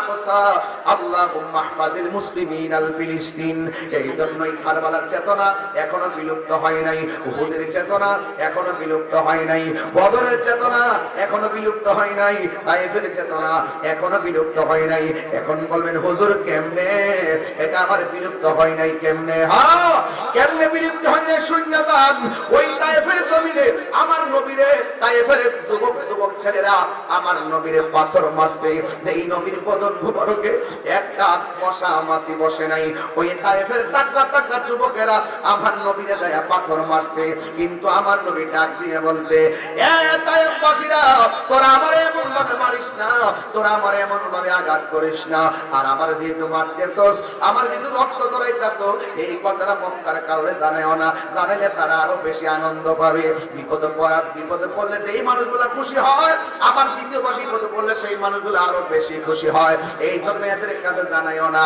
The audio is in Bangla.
আকসা আল্লাহুম্মা ইহফাজিল মুসলিমিন আল ফিলিস্তিন। এই জন্যই কারবালার চেতনা এখনো বিলুপ্ত হয় নাই, উহুদের চেতনা এখনো বিলুপ্ত হয় নাই, বদরের চেতনা এখনো বিলুপ্ত হয় নাই, তায়েফের চেতনা এখনো বিলুপ্ত হয় নাই। এখন বলবেন হুজুর কেমনে এটা আবার বিলুপ্ত হয় নাই কেমনে? হ্যাঁ, কেমনে বিলুপ্ত হয় নাই শূন্যতান। ওই তায়েফের জমিনে আমার নবীরে তায়েফের যুবক ছেলেরা আমার নবীরে পাথর মারছে, যেই নবীর বদন মুবারকে একটা মশা মাছি বসে নাই। ওই তায়েফের তাগড়া যুবকেরা আমার নবীরে গায়ে পাথর মারছে, কিন্তু আমার নবী ডাক দিয়ে বলছে, এ তায়েফবাসীরা, তোরা আমারে এমন ভাবে মারিস না, তোরা আমারে এমন ভাবে আঘাত করিস না। আর আমার যেহেতু মারতেছস, আমার যেহেতু রক্ত জড়াইতাছো, এই কথাটা মক্কার কাউরে জানাও না, জানাইলে তারা আরো বেশি আনন্দ পাবে। বিপদে পড়লে যেই মানুষগুলা খুশি হয়, আবার দ্বিতীয়বার বিপদে পড়লে সেই মানুষগুলো আরো বেশি খুশি হয়। এই জন্য এদের কাছে জানাইও না।